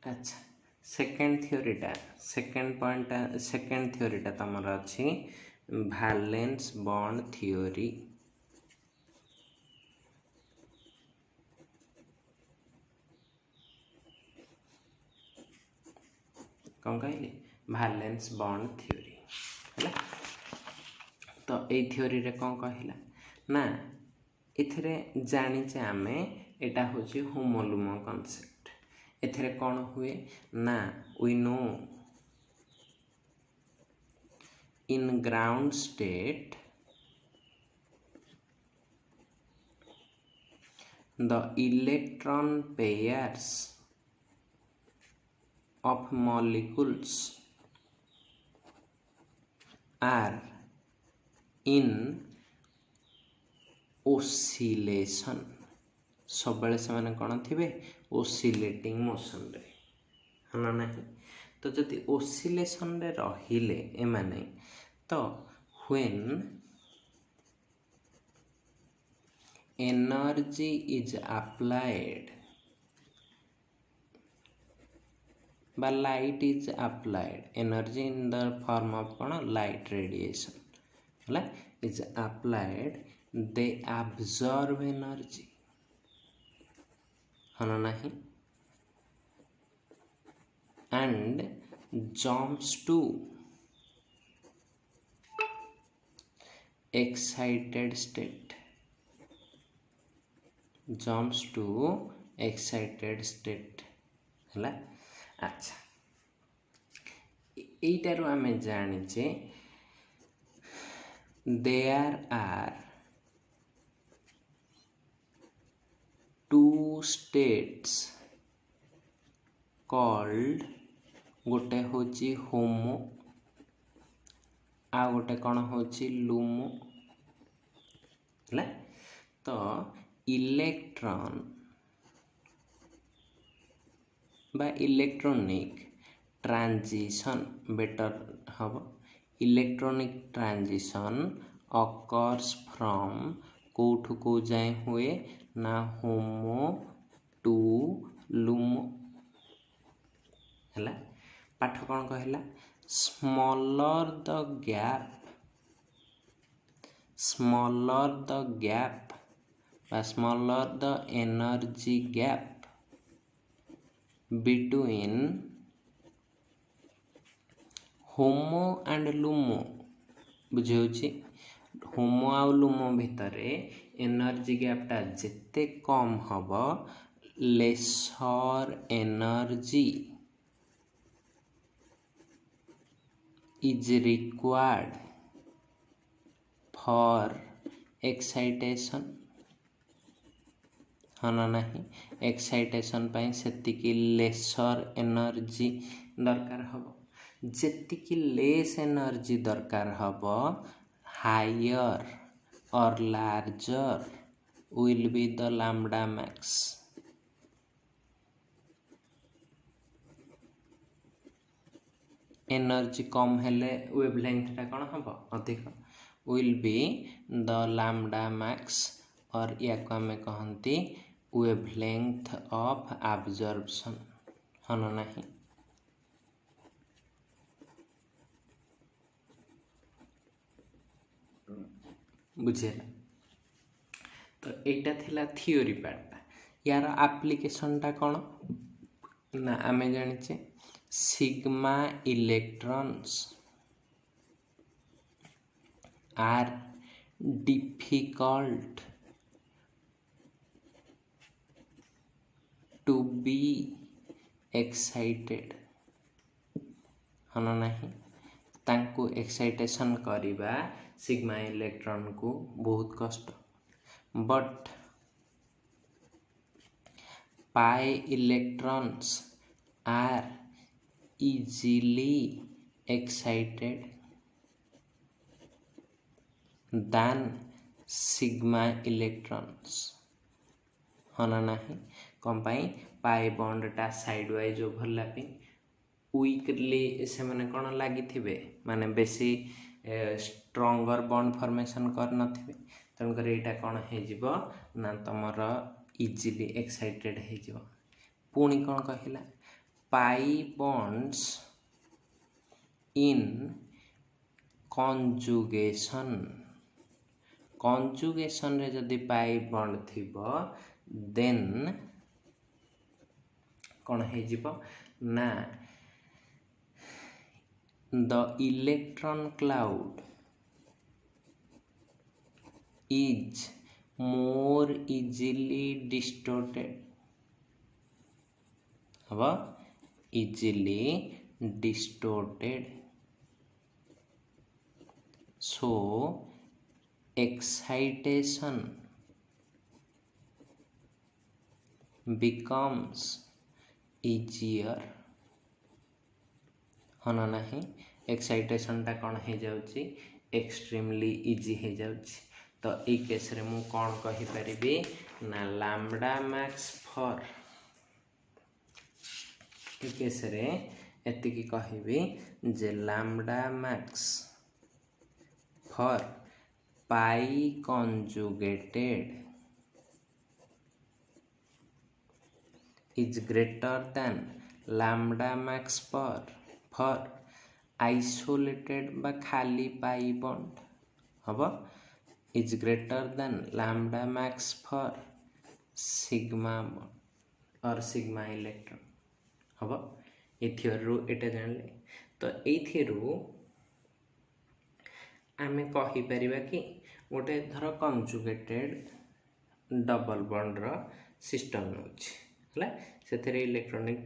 अच्छा सेकेंड थ्योरीटा तमर अच्छी वैलेंस बॉन्ड थ्योरी। कौन कहले वैलेंस बॉन्ड थ्योरी है। तो ये थ्योरी रे कौन कहला ना इथरे जानिचे आमे एटा होची होमोलुम कॉन्सेप्ट। एथरे कौन हुए ना we know in ground state the electron pairs of molecules are in oscillation। सब से मैंने कौन थे ओसिलेटिंग मोशन रे है ना नहीं। तो जदि ओसिलेशन रे रहिले एमाने तो when energy is applied by light is applied, energy in the form of light radiation is applied, they absorb energy है ना नहीं and jumps to excited state, jumps to excited state है। अच्छा एटारू आम जाचे there are two states called गोटे होची होमो आ गोटे कौन होची लुमो है। तो इलेक्ट्रॉन बा इलेक्ट्रॉनिक ट्रांजिशन बेटर हम इलेक्ट्रॉनिक ट्रांजिशन अकर्स फ्रॉम कोठु को जाए हुए ना होमो टू लुमो है। पाठ कौन कहला smaller the gap smaller the energy gap between homo and lumo बुझे होमो आ लुमो भितरे एनर्जी गैपटा जिते कम हब lesser energy is required for excitation है ना नहीं। एक्साइटेशन पाई सेतिकी लेसर एनर्जी दरकार हब जेतिकी लेस एनर्जी दरकार हब हायर और larger will be the lambda max. Energy कम हेले वेवलेंथटा कौन हब अधिक will be the lambda max और या को आम कहती वेवलेंथ ऑफ एब्जॉर्प्शन है ना नहीं। बुझेला तो एटा थिला थियोरी पार्टा। यार एप्लीकेशनटा कौन ना आम जानिचे sigma electrons are difficult to be excited है ना नहीं। तांको एक्साइटेशन करिबा सिग्मा इलेक्ट्रॉन को बहुत कष्ट but pi electrons are easily excited than sigma electrons है ना नहीं। कौन पाई पाई बॉन्डटा साइड वाइज ओवरलैपिंग वीकली से माने कौन लगी थे माने बेसी स्ट्रंगर बॉन्ड फॉर्मेशन कर नथिबे तेणुकर यहाँ कौन हो ना तुमर इजिली एक्साइटेड हो। पुणी कौन कहला pi bonds in conjugation conjugation रे जदि पाई बॉन्ड थिबो देन कौन है जीवो ना the electron cloud is more easily distorted हवा easily distorted so excitation becomes easier हाँ ना नहीं एक्साइटेशन टा कौन हो जाउची एक्सट्रीमली इजी हो जाउची तो ये केस रे मु कौन कहि परिबी ना लैम्बडा मैक्स फॉर ये केस रे एतिकी कहिबी जे lambda max for pi conjugated is greater than lambda max for isolated बा खाली पाई बॉन्ड हबो is greater than lambda max for sigma और सिग्मा इलेक्ट्रॉन हबो ए थियोरी एटा जानले तो ए थियोरी आमे कहि परिबा कि गोटे धर कंजुगेटेड डबल बॉन्ड रो सिस्टम होछि हला सेथरे इलेक्ट्रॉनिक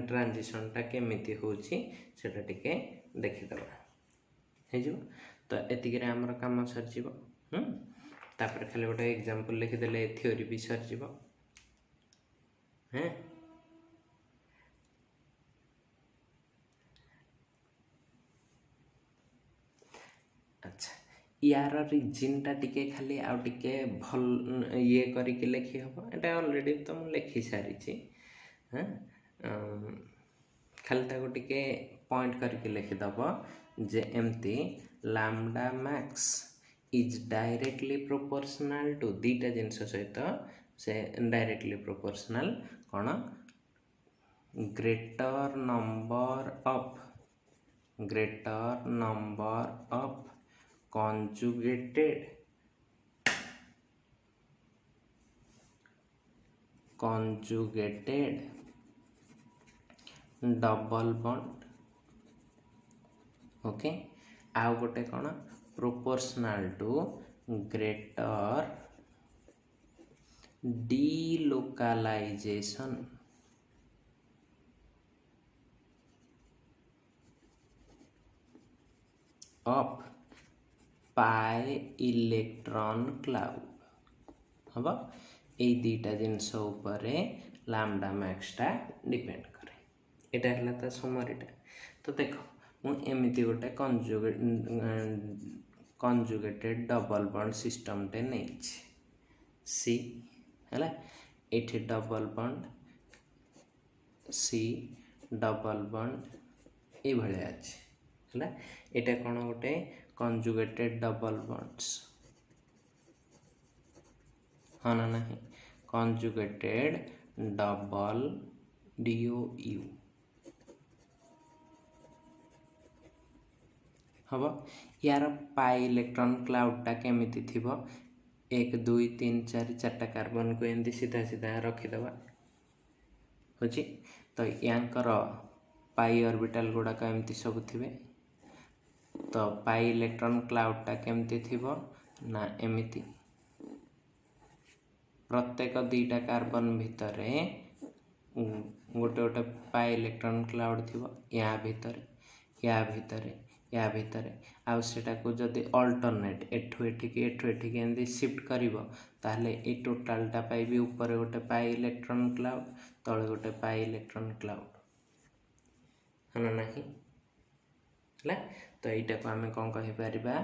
ट्रांजिशन टा केमिति होछि सेटा टिके देखि दबा हे जो तो एतिके रे हमर काम सर जीवो तापर खाली गोटे एग्जांपल लिखि देले थ्योरी भी सर जीवो हैं अच्छा यार रीजन टा टिके खाली आ टिके भल ये करी के लिखि हबो एटा ऑलरेडी तो मु लिखि सारी छी हैं खाली ताको टिके पॉइंट करके लिखि दबो जे एमती lambda max is directly proportional to दीटा जिनस सहित से डायरेक्टली प्रोपोर्शनल कौन greater number of conjugated double bond okay आउ गोटे कौन proportional to greater delocalisation of pi electron cloud हम ये दीटा जिनस उपरे लैम्बडा मैक्स टा डिपेंड करे एटा हला ता समरीटा तो देखो मु एमिति गोटे कंजुगेटेड डबल बॉन्ड सिस्टम टे नै सी हला एठी double bond C double bond ए भले अछि हला एटा कोन गोटे कंजुगेटेड डबल बॉन्ड्स हाँ ना नहीं कंजुगेटेड डबल DOU हम यार पाई इलेक्ट्रॉन क्लाउड टा केमिति थिबो 1 2 3 4 चारटा कार्बन को एंदी सीधा सीधा रखिदबा होची तो यांकर पाई ऑर्बिटल गुडा का एमती सब थिबे तो पाई इलेक्ट्रॉन क्लाउड टा केमती थिबो ना एमिति प्रत्येक दीटा कार्बन भितरे गोटे गोटे पाई इलेक्ट्रॉन क्लाउड थिबो या भितरे आउ सेटा को जदि अल्टरनेट एठु एठिके एंदी शिफ्ट करिवो ताहले ए टोटल टा पाइबे ऊपर गोटे पाई इलेक्ट्रॉन क्लाउड तळे गोटे पाई इलेक्ट्रॉन क्लाउड हना नाही हला तो एटा को हमें कोन कहि परिबा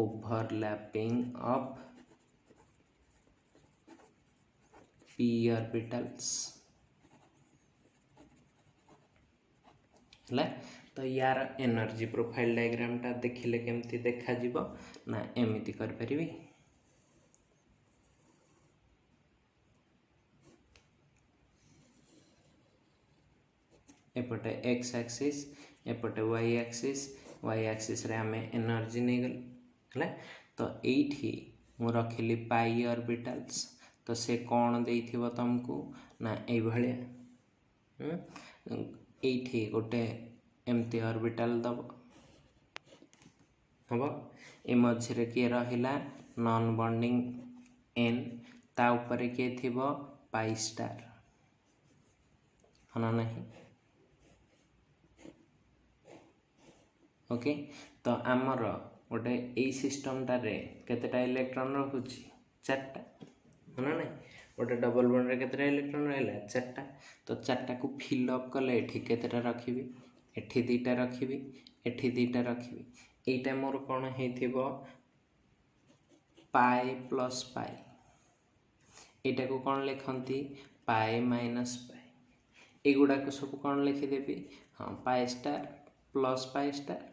ओवरलैपिंग ऑफ p ऑर्बिटल्स हला तो यार एनर्जी प्रोफाइल डायग्राम टा देखिले केमती देखा जीवो ना एमिति कर परिबी एपटे एक्स एक्सिस एपटे वाई एक्सिस रे आम एनर्जी नहीं गले है। तो ये मु रखिली पाई ऑर्बिटल्स तो से कौन देइथिबो तुमको ना ये भाया ये गोटे एमती ऑर्बिटल दब हम ए मझे किए रहा नॉन बॉन्डिंग एन ता ऊपर किए थी पाई स्टार है नहीं। ओके तो आमर गोटे यही सिस्टमटारे केतेटा इलेक्ट्रॉन रखुची 4टा है ना नहीं। गोटे डबल बॉन्ड रे केतेटा इलेक्ट्रॉन रहा 4टा तो 4टा को फिलअप कले एठी केतेटा रखिबी एठी 2टा रखिबी एठी 2टा रखिबी एटा मोर कौन हेथिबो पाई प्लस पाई एटा को कौन लिखती पाई माइनस पाई एगुड़ा को सब कौन लिखिदेवी हाँ pi star plus pi star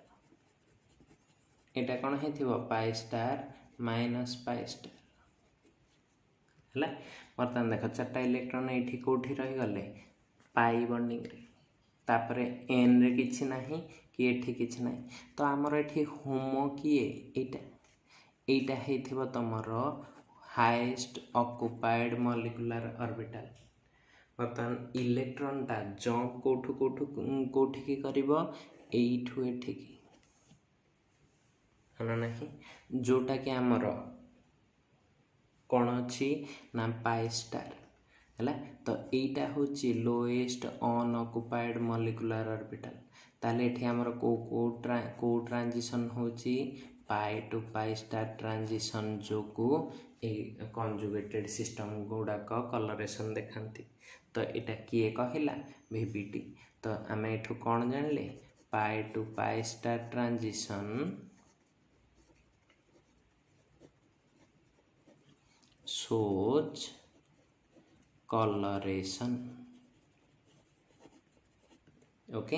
एटा कौन हेथिबो pi star minus pi star है। बर्तमान देख 4टा इलेक्ट्रॉन ये कौटी रहीगले पाई बॉन्डिंग रे तापर एन रे किछि नाही कि एठी किछि नाही तो आमर एठी होमो किए एटा हेथिबो तमर हाईएस्ट ऑक्युपाइड मॉलिक्यूलर ऑर्बिटल। बर्तमान इलेक्ट्रॉन टा जंप कोठी की करिवो एठू एठी की है नहीं जोटा कि आमर कौन अच्छी ना पाई स्टार है। तो यहीटा हूँ लोएस्ट अनअक्युपाइड मॉलिक्यूलर ऑर्बिटल ताले एठी आमर को ट्रांजिशन होची पाई टू पाई स्टार ट्रांजिशन जो को कंजुगेटेड सिस्टम गुड़ाक कलरेशन देखाती। तो यहाँ किए कहला वीबीटी तो आम एठू कौन जानले pi to pi star transition shows coloration okay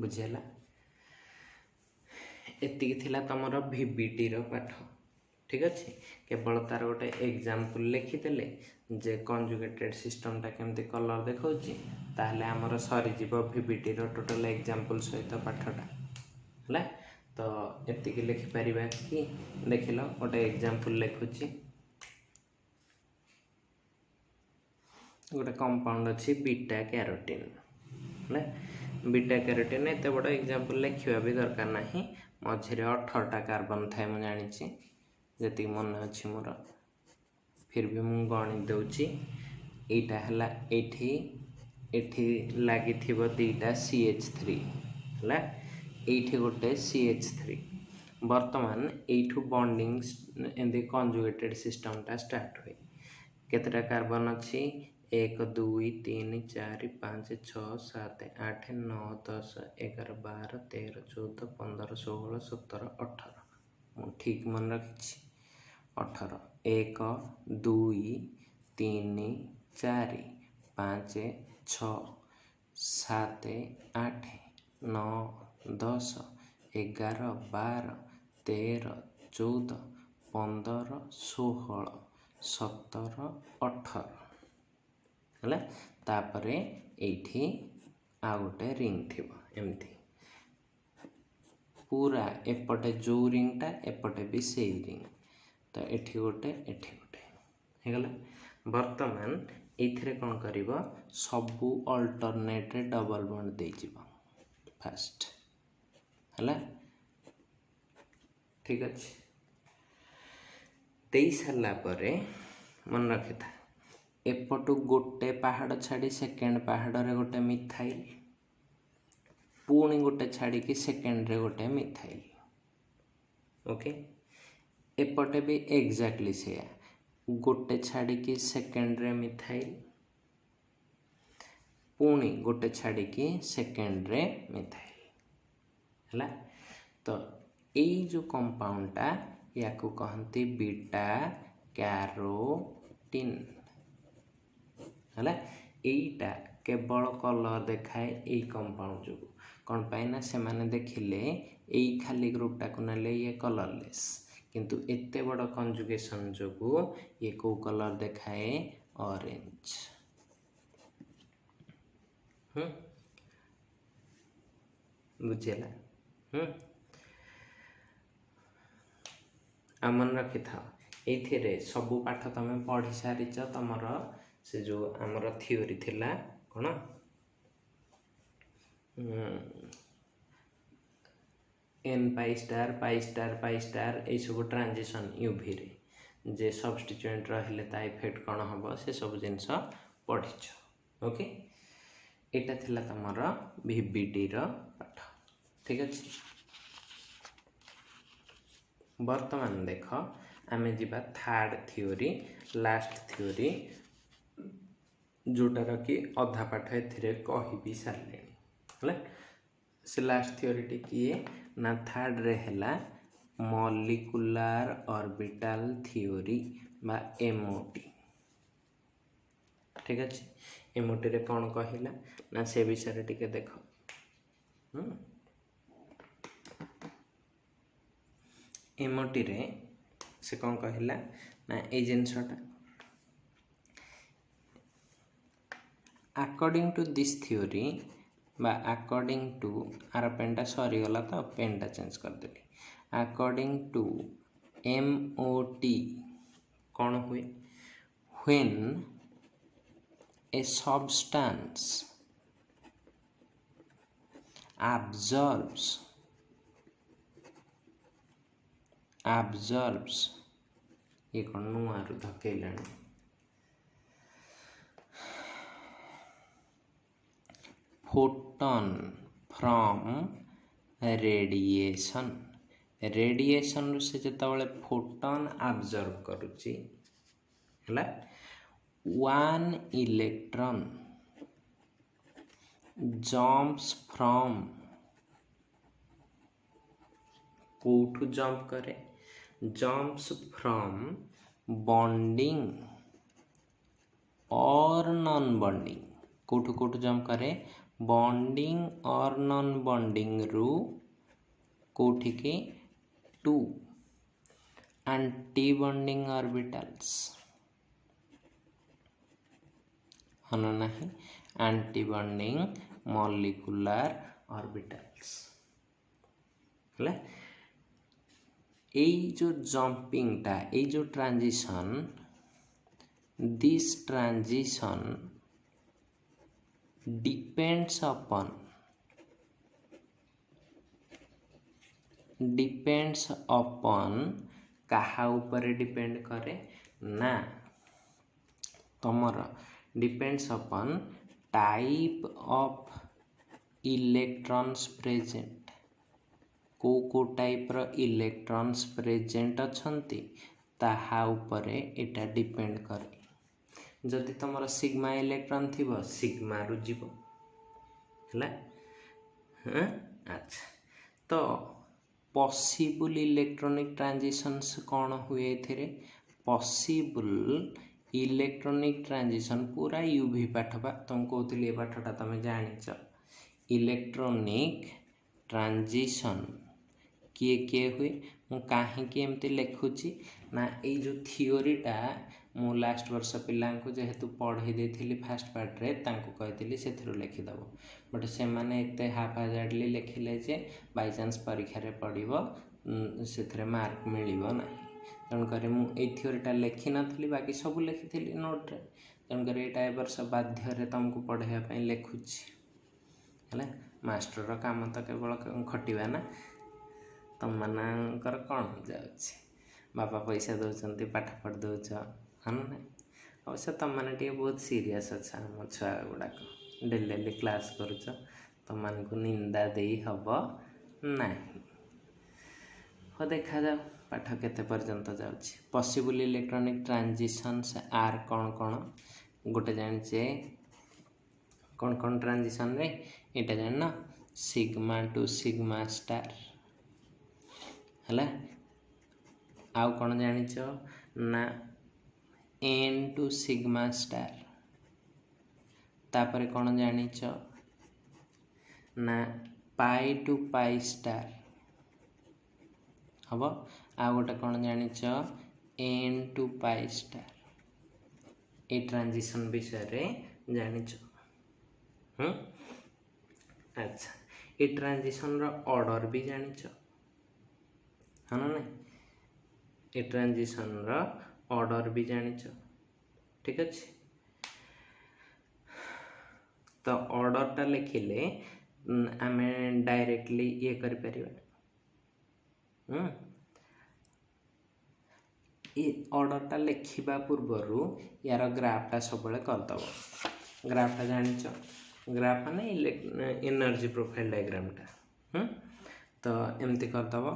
बुझेला एतिकी थिला तमर वीबीटी रो पाठ ठीक अच्छे केवल तार गोटे एग्जांपल लिखिदेले जे कंजुगेटेड सिस्टम टा केमती कलर देखौची ताहले हमर सरी जीव वीबीटी रो टोटल एग्जांपल सहित पाठटा है। तो एतिकी लिखि परिबा कि देखिलो गोटे एग्जांपल लिखुची गोटे कंपाउंड अच्छी बीटा कैरोटीन है। बीटा कैरोटीन एत बड़ एग्जांपल लिखा भी दरकार नहीं मझे 18टा कार्बन थाए मुझे जानी जी मन अच्छी मोर फिर भी मुझे गणि दूची यहाँ लगी 2टा CH3 है ये गोटे CH3 बर्तमान यू बॉन्डिंग एमती कंजुगेटेड सिस्टम टा स्टार्ट हुए केतेटा कार्बन अच्छी 1 2 3 4 5 6 7 8 9 10 11 12 13 14 15 16 17 18 मु ठीक मन रखी 18 1 2 3 4 5 6 7 8 9 10 11 12 13 14 15 16 17 18 है। तापरे एठी आ गोटे रिंग थी एमती पूरा एपटे जो रिंगटा एपटे भी से रिंग तो एठी गोटे हेगला। बर्तमान ये कौन कर सबू अल्टरनेट डबल बॉन्ड दे फास्ट है ठीक अच्छे दे सारा मन रखी था एपटू गोटे पहाड़ छाड़ी सेकेंड पहाड़ रे गोटे मिथाइल पुणी गोटे छाड़ी की सेकेंड रे गोटे मिथाइल ओके एपटे भी एग्जैक्टली से गोटे छाड़ी की सेकेंड रे मिथाइल पुणी गोटे छाड़ी की सेकेंड रे मिथाइल है। तो यही जो कंपाउंडटा या कहती बीटा कैरोटीन है यहीटा केवल कलर देखाए यही कंपाउंड जो कौन पाइना से माने देखिले यही खाली ग्रुपटा को नेले ये कलरलेस किंतु एते बड़ कंजुगेशन जो ये को कलर देखाए ऑरेंज बुझेगा आ मन रखि था ये सबू पाठ तुम पढ़ी सारीच तुमर से जो आमर थियोरी थिला कौन एन पाई स्टार ये सब ट्रांजिशन यूवी रे जे सबस्टिट्यूएंट रहिले ता इफेक्ट कौन हम से सब जिनस पढ़ीच ओके एटा थिला तमर वीबीटी रो पाठ ठीक अच्छे वर्तमान देख आमे जीवा थर्ड थियोरी लास्ट थियोरी जोटार कि अधा पाठ ए कहि सारे से लास्ट थियोरी किए ना थर्ड रे हैला मॉलिक्यूलर ऑर्बिटल थियोरी बा एमओटी ठीक अच्छे एमओटी रे कौन कहला ना से विषय टिके देख एमओटी रे से कौन कहला ना ए जिनसटा अकॉर्डिंग टू दिस थियोरी बा अकॉर्डिंग टू आर पेनटा सरी गला तो पेनटा चेंज कर देली अकॉर्डिंग टू एमओटी कौन हुए व्हेन ए सब्सटेंस absorbs ये कौन नुआरु धकेलाणी फोटोन फ्रॉम रेडिएशन रेडिएशन से जितेबाला फोटोन एब्जॉर्ब करुच्ची है वन इलेक्ट्रॉन जम्प्स फ्रॉम कोठू जंप करे जम्प्स फ्रॉम बॉन्डिंग और नॉन बॉन्डिंग कोठू कोठू जंप करे बॉन्डिंग और नॉन बॉन्डिंग रु कोठी के टू एंटी बॉन्डिंग ऑर्बिटल्स हन नहीं एंटी बॉन्डिंग मॉलिक्यूलर ऑर्बिटल्स है এই जो जंपिंगटा এই जो transition this transition depends upon कहा ऊपर डिपेंड करे ना तमर depends upon type of electrons present को टाइप रो इलेक्ट्रॉन्स प्रेजेंट अछंती ताहा उपरे एटा डिपेंड करे जदि तुमर सिग्मा इलेक्ट्रॉन थिबो सिग्मा रु जीवो हला अच्छा तो पॉसिबल इलेक्ट्रॉनिक ट्रांजिशंस कौन हुए एथिरे पॉसिबल इलेक्ट्रॉनिक ट्रांजिशन पूरा यूवी पाठ बा तुम कहते ये पाठटा तुम जानिच इलेक्ट्रॉनिक ट्रांजिशन किए किए हुए मु कहीं एमती लिखुची ना ये जो थियोरीटा मु लास्ट वर्ष पिला जेहेतु पढ़े देती फास्ट पार्ट रे तांको कहती से लिखिदेव बट से मैंने एत हाफाजार्डली लिखिले जे बाई चांस परीक्षा रे पड़ो से मार्क मिलना ना तेणुक मुझे थियोरीटा लिखि नी बाकी सब लिखी नोट्रे तेणुक यहाँ वर्ष बाध्य तुमको पढ़ाई लिखुची है मास्टर काम तो केवल खटिवा ना तुम मानकर कौन जाऊँगी बापा पैसा दौरान पाठ पढ़ दौच हाँ ना अवश्य तुम मैंने बहुत सीरीयस अच्छा आम छुआ गुड़ाक डेली डेली क्लास करुच तुम मानक निंदा दे हम ना हो देखा जाओ पाठ केते पर्यंत जाऊँगी पॉसिबल इलेक्ट्रॉनिक ट्रांजिशंस आर कौन कौन गोटे जाने कौन कौन ट्रांजिशन रे एटा जान सिग्मा टू सिग्मा स्टार है आउ कौन जानिच ना एन टू सिग्मा स्टार तापर कौन जानिच ना पाई टू पाई स्टार हम आ गोटे कौन जानिच एन टू पाई स्टार ए ट्रांजिशन विषय रे जानिच अच्छा ए ट्रांजिशन रो ऑर्डर भी जानिछ हाँ ना नहीं ए ट्रांजिशन रो ऑर्डर भी जानिछ ठीक अच्छे तो ऑर्डर टा लिखिले आमे डायरेक्टली ये कर परिबा ये ऑर्डर टा लिखिबा पूर्वरु यार ग्राफटा सब कर दबो ग्राफटा जानिछ ग्राफ माने एनर्जी प्रोफाइल डायग्राम टा तो एमती कर दबो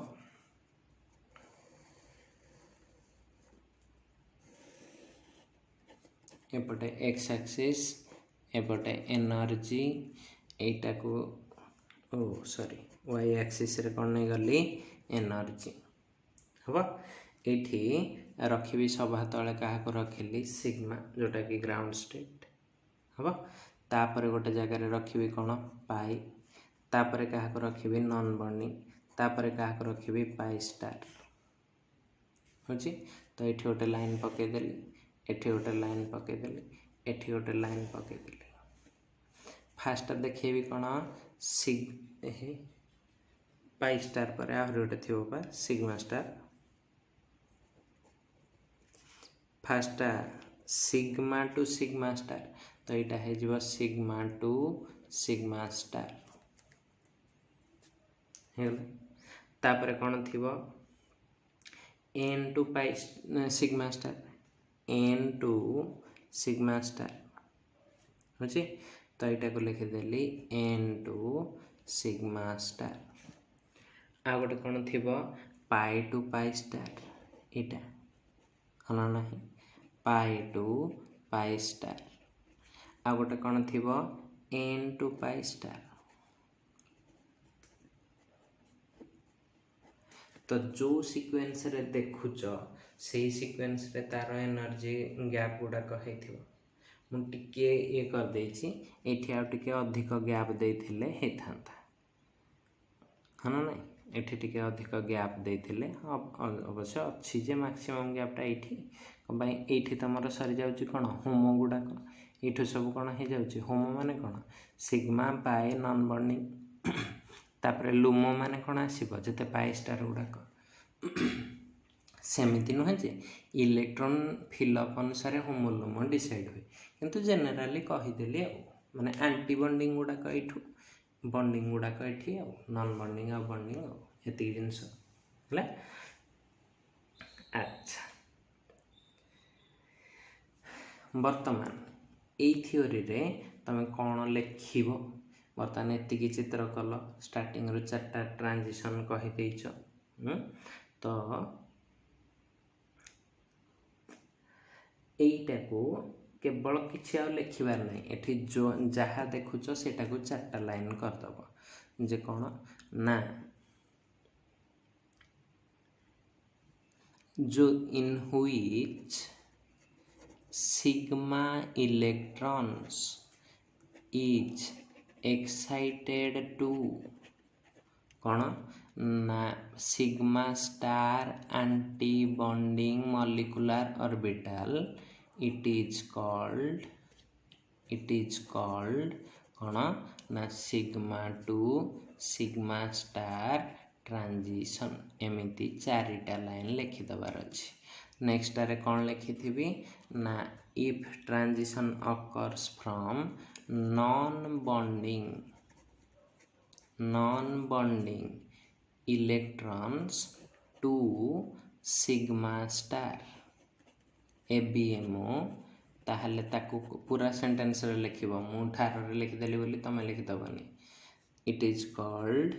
एपटे एक्स एक्सिस एपटे एनर्जी एटा को ओ सॉरी वाई एक्सिस रे कोन नै गली एनर्जी हबा एठी रखिबी सभा तले कहा को रखिली सिग्मा जोटा कि ग्राउंड स्टेट हबा तापर गोटे जगह रे रखिबी कोन पाई तापर कहा को रखिबी नॉन बॉन्डिंग तापर कहा को रखिबी पाई स्टार होची तो एठी गोटे लाइन पके देली एठी गोटे लाइन पके देली एठी गोटे लाइन पके देली फास्ट देखिए कौन सिग पाई स्टार पर आ गोटे थी पा sigma star fast sigma to sigma star तो यहाँ हो सिग्मा टू सिग्मा स्टार तापर कौन थी N to pi sigma star N to sigma star होची तो यहाँ को लिखिदेली एन टू सिग्मा स्टार आ गोटे कौन थी पाई टू पाई स्टार यहाँ हाँ ना पाई टू पाई स्टार आ गोटे कौन थी एन टू पाई स्टार तो जो सीक्वेंस रे देखुच से सीक्वेंस रे तार एनर्जी गैप गुड़ाक मुझे ये कर देछि एठी आ टिके अधिक गैप देथिले हेथांता हाँ ना नहीं एठी टिके अधिक गैप देथिले अवश्य अच्छी जे मैक्सिमम गैपटा एठी भाई एठी तमर सरी जाउची कोन होमो गुड़ाक एठू सब कोन हे जाउची होमो माने कोन सिग्मा पाई नॉन बॉन्डिंग तापर लुमो माने कोन आसीबो जते पाई स्टार गुड़ाक सेमिति नुहे जे इलेक्ट्रॉन फिलअप अनुसार होमोलुमो डिसाइड हुए किंतु जेनेराली कहीदेली माने एंटी बॉन्डिंग गुड़ाक एठू बॉन्डिंग गुड़ाक एठी नॉन बॉन्डिंग आ बॉन्डिंग एति जिंस हला अच्छा वर्तमान ए थ्योरी रे तमे कोन लेखिबो वर्तमान एति चित्र कल स्टार्टिंग रो चारटा ट्रांजिशन कहि देइछ तो एटा को केवल किसी आ लिखबार नहीं एठी जो जहाँ देखुच सेटा को चारटा लाइन करदब जे कौन ना जो in which sigma electrons is excited to कौन ना sigma star anti bonding molecular orbital it is called कौन ना sigma to sigma star transition एमिति चारिटा लाइन लिखिदबार अच्छी नेक्स्ट रे कौन लिखि ना if transition occurs from non bonding electrons to sigma star ABMO ताहले ताकू पूरा सेंटेंस रे लिखिबो मु ठार रे लिखि देली बोली तमे लिखि दबनी इट इज कॉल्ड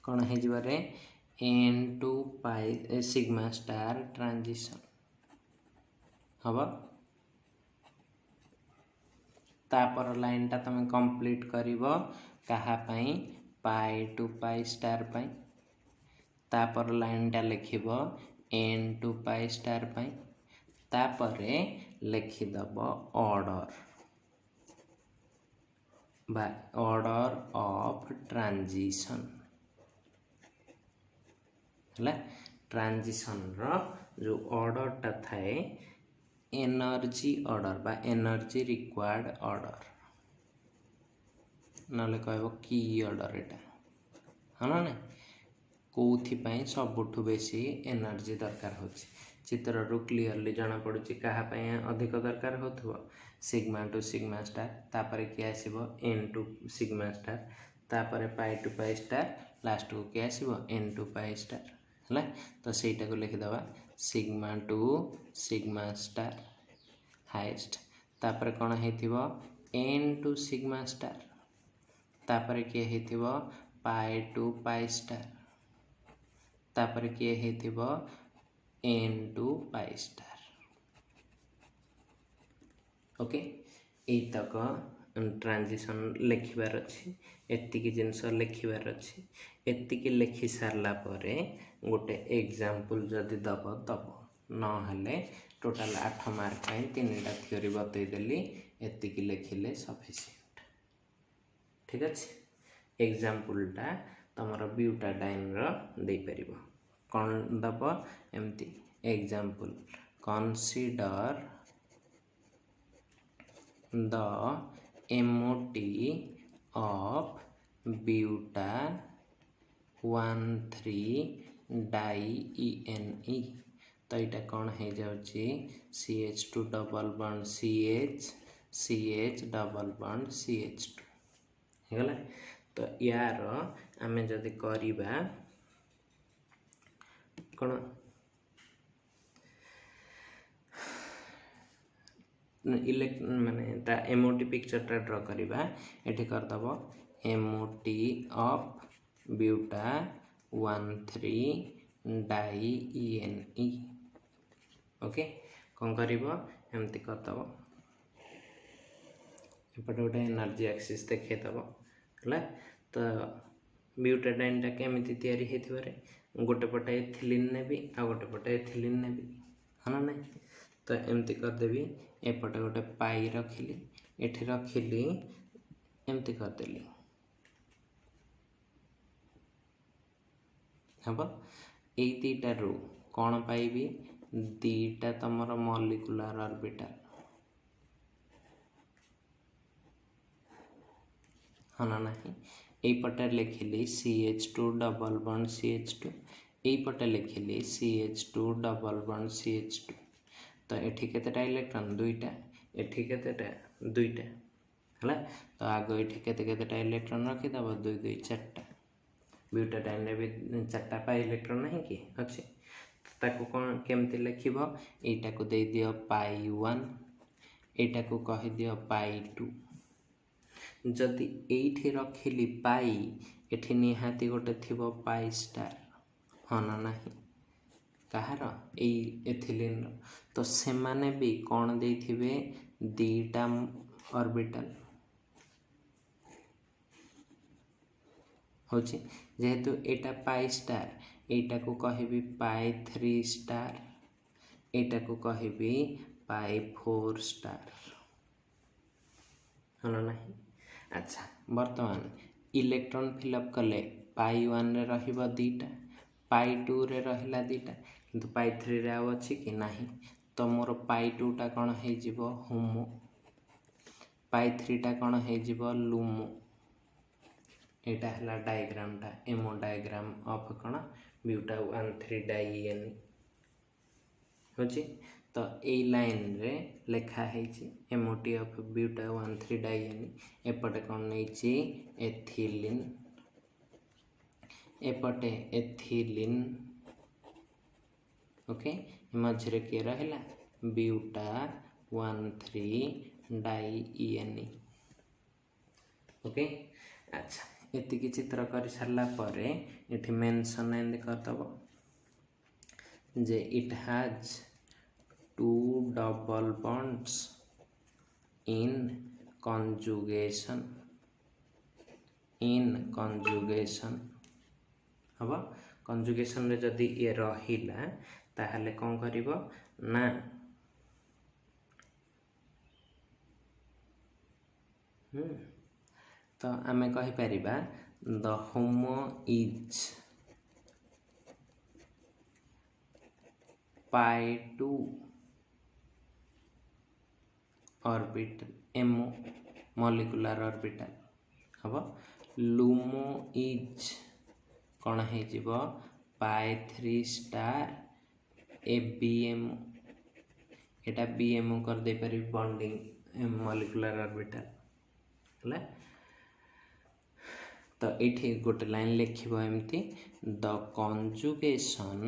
कौन है जबारे n to pi sigma star transition हबा तापर लाइन टा तमे कंप्लीट करिवो कहा पई पाई टू पाई स्टार पई तापर लाइन टा लिखिबो एन टू पाई स्टार पई तापरे लिखिदब ऑर्डर ऑफ ट्रांजिशन है ट्रांजिशन रो जो ऑर्डर टा थाए एनर्जी ऑर्डर बा एनर्जी रिक्वायर्ड ऑर्डर ना कह की ऑर्डर एटा हाँ ना कौन सबुठ बेसी एनर्जी दरकार होची चित्रु क्लीयरली जना पड़ुची कहाँपाई अधिक दरकार हो सिग्मा टू सिग्मा स्टार तापर किए आसब एन टू सिग्मा स्टार तापर pi to pi star last को किए आसब एन टू पाई स्टार है तो सहीटा को लिखिदे sigma to sigma star highest तापर कौन हो एन टू सिग्मा स्टार तापर किए हो पाई टू पाई स्टार तापर किए हो n to pi star okay यतक ट्रांजिशन लिखबार अच्छी एतिकी जिनस लिखबार अच्छी एतिकी लिखि सारला परे गोटे एग्जाम्पल जदि दब ना टोटाल 8 मार्क 3टा थ्योरी बतईदेली एतिकी लिखिले सफिशिएंट ठीक अच्छे एग्जाम्पलटा तुम ब्यूटाडाइन दे पार कौन दब एमती example consider the MOT of buta 1,3-diene तो यहाँ कौन हो जाऊँगी CH2 double bond CH double bond CH2 होगला तो यार आमे जदि करिबा कौन इलेक्ट माने एमओटी पिक्चरटा ड्र करवा ये करदब MOT of buta 1,3-diene okay कौन कर एमती करदब एपटे गोटे एनर्जी एक्सिस देखदब है तो ब्यूटाडाइनटा केमिति तैयारी होइथिबारे गोटे पटे एथिलीन नेबी आ गोटे पटे एथिलीन नेबी हाँ ना तो एमती करदेवी एपटे गोटे पाई रखिली एठी रखिली एमती करदेली हम ये दीटा रू कौन पाइबी दीटा तमर मॉलिक्यूलर ऑर्बिटल हाँ ना यपटे लिखिली CH2 double bond CH2 यपटे लिखिली CH2 double bond CH2 तो एठी केतेटा इलेक्ट्रॉन दुईटा एठी केतेटा दुईटा है तो आग ये केतेटा इलेक्ट्रॉन रखीदब 2 2 4टा ब्यूटाडाइन भी 4टा पाई इलेक्ट्रॉन नहीं कि अच्छे ताको कौन केमती लिखिब एटा को दे दियो पाई 1 एटा को कहि दियो पाई 2 जदि एठी रखिली पाई एठी निहाती गोटे थिबो पाई स्टार हाँ ना नहीं कहार एथिलीन तो से माने भी कौन देथिबे दीटा ऑर्बिटल होची जेहेतु एटा पाई स्टार एटा को कहबी पाई 3 स्टार एटा को कहबी पाई 4 स्टार हाँ ना नहीं अच्छा वर्तमान इलेक्ट्रॉन फिलअप कले पाई 1 रे रहिबा दीटा पाई 2 रे रहिला दीटा किंतु पाई 3 रे आउ अछि कि नाही तो मोर पाई 2 टा कौन हो जिवो होमो पाई 3 टा कौन हो जिवो लुमो एटा हला डायग्रामटा एमो डायग्राम ऑफ कौन ब्यूटा 1,3-diene होची तो ए लाइन रे लिखा है MOT ऑफ ब्यूटा 1,3-diene एपटे कौन नहीं एथिलीन एपटे एथिलीन ओके मझे किए रहा ब्यूटा 1,3-diene ओके अच्छा एतिकी चित्र कर सारा पर ये मेंशन एंड करदब जे it has 2 double bonds in conjugation हम कंजुगेशन रे जदि ये रहिला ताहले कौन करिवो ना तो आमे कहि परिबा the HOMO is pi 2 orbital एमो मॉलिक्यूलर ऑर्बिटल हम लुमो इज कौन हो पाई 3 स्टार ए बीएमओ एटा बीएमओ कर दे पारि बॉन्डिंग मॉलिक्यूलर ऑर्बिटल है। तो ये गोटे लाइन लिखिबो एमती the conjugation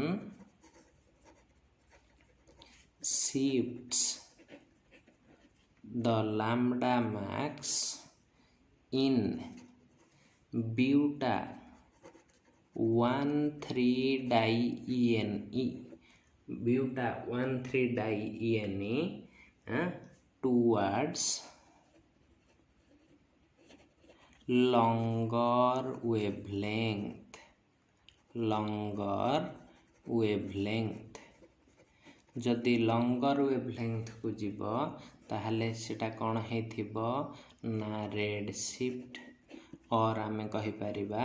shifts the lambda max in buta 1,3-diene buta 1,3-diene towards longer wavelength जदि लंगर वेवलेंथ को जीव ताहले सेटा कौन हेथिबो ना रेड शिफ्ट और आमे कहि परिबा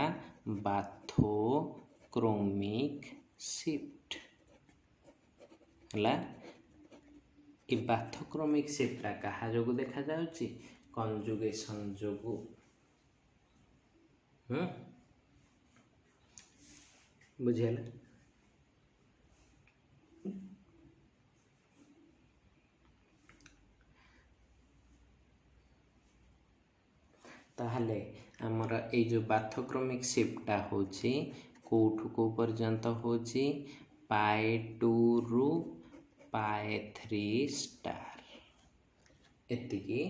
बाथोक्रोमिक शिफ्ट हला। ए बाथोक्रोमिक शिफ्टा कहा जोगु देखा जाउची कंजुगेशन जोगु बुझियला। ताहले आमर ए जो बाथोक्रोमिक शिफ्टा होची कोठु को पर्यंत होची पाई 2 रु पाई 3 स्टार एतिकी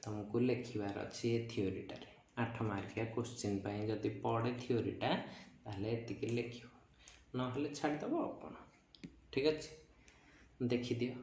तुमको लिखिबार अछि ए थ्योरीटा 8 मार्किया क्वेश्चन पाई जदि पड़े थ्योरीटा ताहले एतिकी लिखियो न हले छाड़ दबो आपण ठीक अछि देखि दियो।